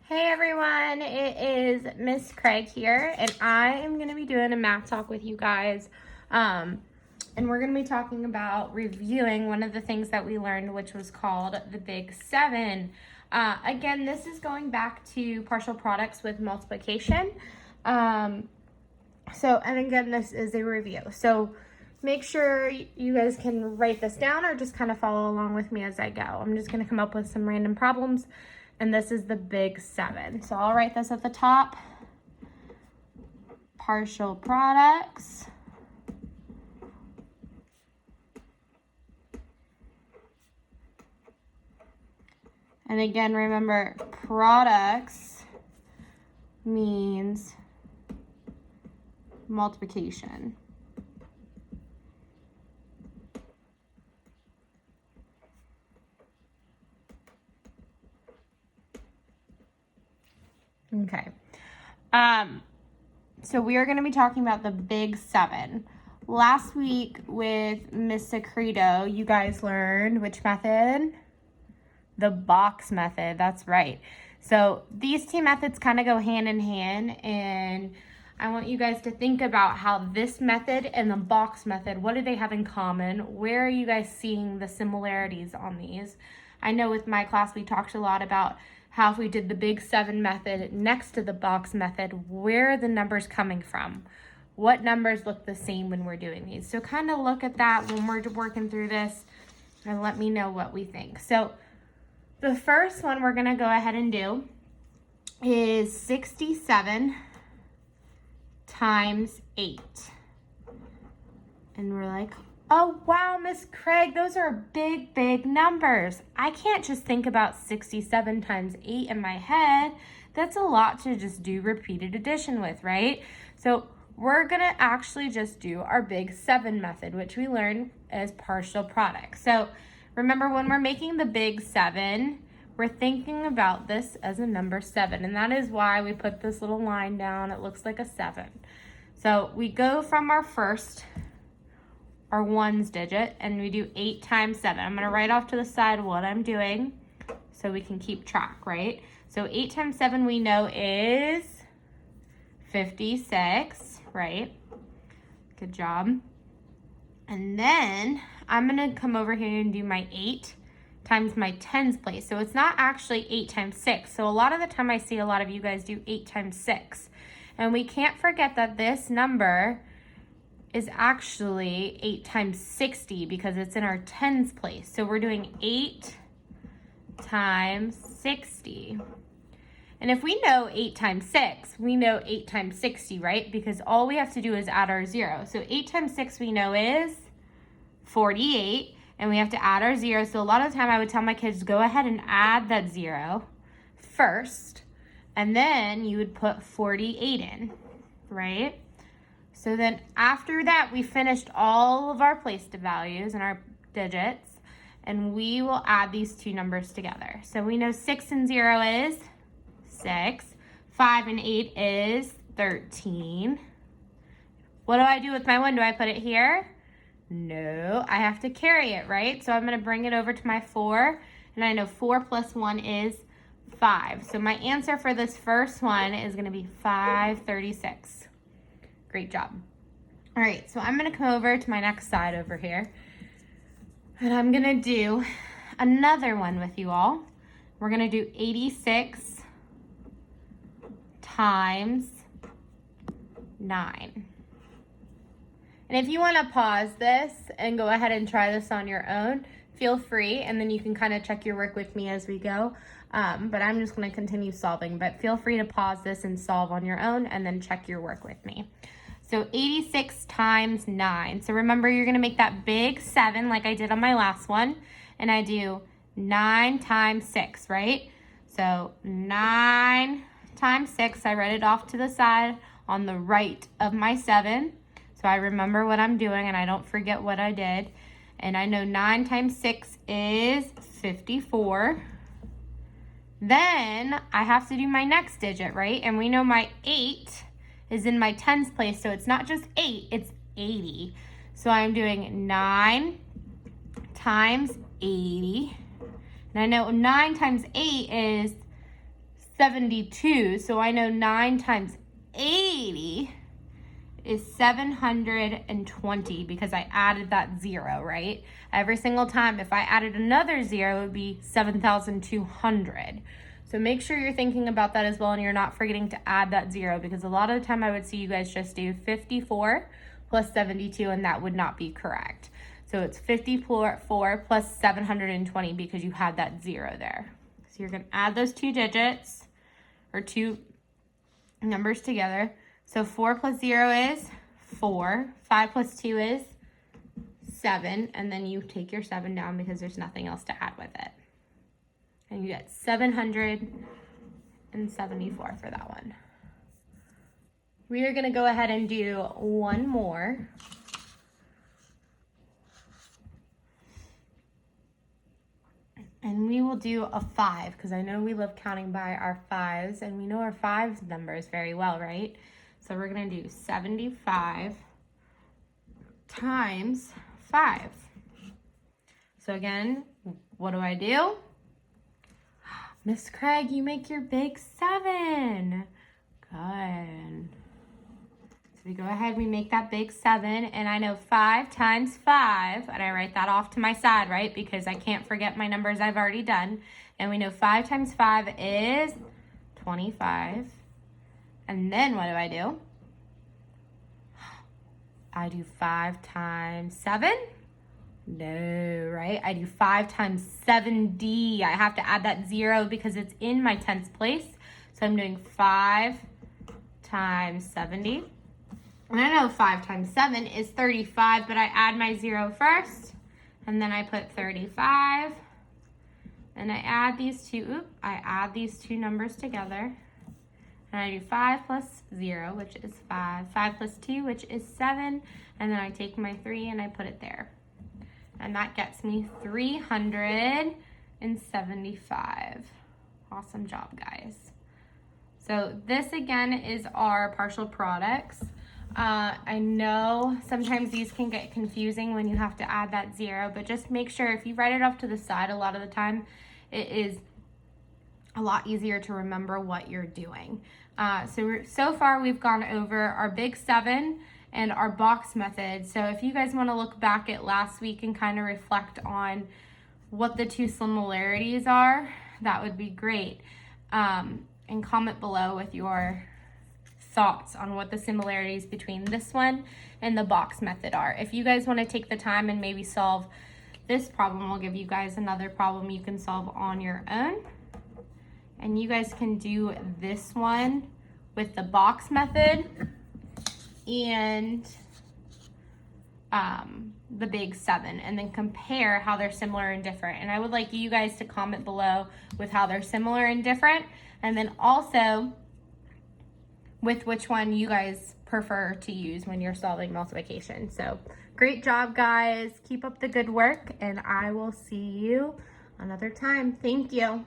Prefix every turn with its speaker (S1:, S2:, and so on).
S1: Hey everyone, it is Miss Craig here, and I am going to be doing a math talk with you guys. And we're going to be talking about reviewing one of the things that we learned, which was called the Big Seven. Again, this is going back to partial products with multiplication. And again, this is a review. So make sure you guys can write this down or just kind of follow along with me as I go. I'm just going to come up with some random problems. And this is the Big Seven. So I'll write this at the top. Partial products. And again, remember, products means multiplication. Okay. So we are going to be talking about the Big Seven. Last week with Miss Secreto, you guys learned which method? The box method. That's right. So these two methods kind of go hand in hand, and I want you guys to think about how this method and the box method, what do they have in common? Where are you guys seeing the similarities on these? I know with my class, we talked a lot about how if we did the Big Seven method next to the box method, where are the numbers coming from? What numbers look the same when we're doing these? So kind of look at that when we're working through this and let me know what we think. So the first one we're going to go ahead and do is 67 times 8. And we're like, oh, wow, Miss Craig, those are big, big numbers. I can't just think about 67 times 8 in my head. That's a lot to just do repeated addition with, right? So we're going to actually just do our Big Seven method, which we learned as partial products. So remember, when we're making the Big Seven, we're thinking about this as a number 7, and that is why we put this little line down. It looks like a 7. So we go from our ones digit, and we do 8 times 7. I'm going to write off to the side what I'm doing so we can keep track, right? So 8 times 7 we know is 56, right? Good job. And then I'm going to come over here and do my 8 times my tens place. So it's not actually 8 times 6. So a lot of the time I see a lot of you guys do 8 times 6. And we can't forget that this number is actually 8 times 60 because it's in our tens place. So we're doing 8 times 60. And if we know 8 times 6, we know 8 times 60, right? Because all we have to do is add our 0. So 8 times 6 we know is 48, and we have to add our 0. So a lot of the time I would tell my kids, go ahead and add that 0 first, and then you would put 48 in, right? So then after that, we finished all of our place values and our digits, and we will add these two numbers together. So we know 6 and 0 is 6. 5 and 8 is 13. What do I do with my 1? Do I put it here? No, I have to carry it, right? So I'm going to bring it over to my 4, and I know 4 plus 1 is 5. So my answer for this first one is going to be 536. Great job. All right, so I'm going to come over to my next side over here, and I'm going to do another one with you all. We're going to do 86 times 9. And if you want to pause this and go ahead and try this on your own, feel free, and then you can kind of check your work with me as we go. But I'm just going to continue solving, but feel free to pause this and solve on your own and then check your work with me. So 86 times 9. So remember, you're going to make that big 7 like I did on my last one, and I do 9 times 6, right? So 9 times 6, I write it off to the side on the right of my 7. So I remember what I'm doing and I don't forget what I did. And I know 9 times 6 is 54. Then I have to do my next digit, right? And we know my 8 is in my tens place, so it's not just 8, it's 80. So I'm doing 9 times 80. And I know 9 times 8 is 72. So I know 9 times 80 is 720 because I added that 0, right? Every single time, if I added another 0, it would be 7,200. So make sure you're thinking about that as well, and you're not forgetting to add that 0, because a lot of the time I would see you guys just do 54 plus 72, and that would not be correct. So it's 54 plus 720 because you had that 0 there. So you're going to add those 2 digits or 2 numbers together. So 4 plus 0 is 4. 5 plus 2 is 7. And then you take your 7 down because there's nothing else to add with it. And you get 774 for that one. We are going to go ahead and do one more. And we will do a 5, because I know we love counting by our 5s, and we know our 5 numbers very well, right? So we're going to do 75 times 5. So again, what do? Miss Craig, you make your big 7. Good. So we go ahead, we make that big 7, and I know 5 times 5, and I write that off to my side, right? Because I can't forget my numbers I've already done. And we know 5 times 5 is 25. And then what do? I do 5 times 7? No, right? I do 5 times 70. I have to add that 0 because it's in my tens place. So I'm doing 5 times 70. And I know 5 times 7 is 35, but I add my 0 first. And then I put 35. And I add these two numbers together. And I do 5 plus 0, which is 5. 5 plus 2, which is 7. And then I take my 3 and I put it there. And that gets me 375. Awesome job, guys. So this again is our partial products. I know sometimes these can get confusing when you have to add that 0, but just make sure if you write it off to the side a lot of the time, it is a lot easier to remember what you're doing. So far we've gone over our big 7 and our box method. So if you guys want to look back at last week and kind of reflect on what the 2 similarities are, that would be great. And comment below with your thoughts on what the similarities between this one and the box method are. If you guys want to take the time and maybe solve this problem, I'll give you guys another problem you can solve on your own. And you guys can do this one with the box method and the big 7, and then compare how they're similar and different. And I would like you guys to comment below with how they're similar and different, and then also with which one you guys prefer to use when you're solving multiplication. So great job, guys. Keep up the good work, and I will see you another time. Thank you.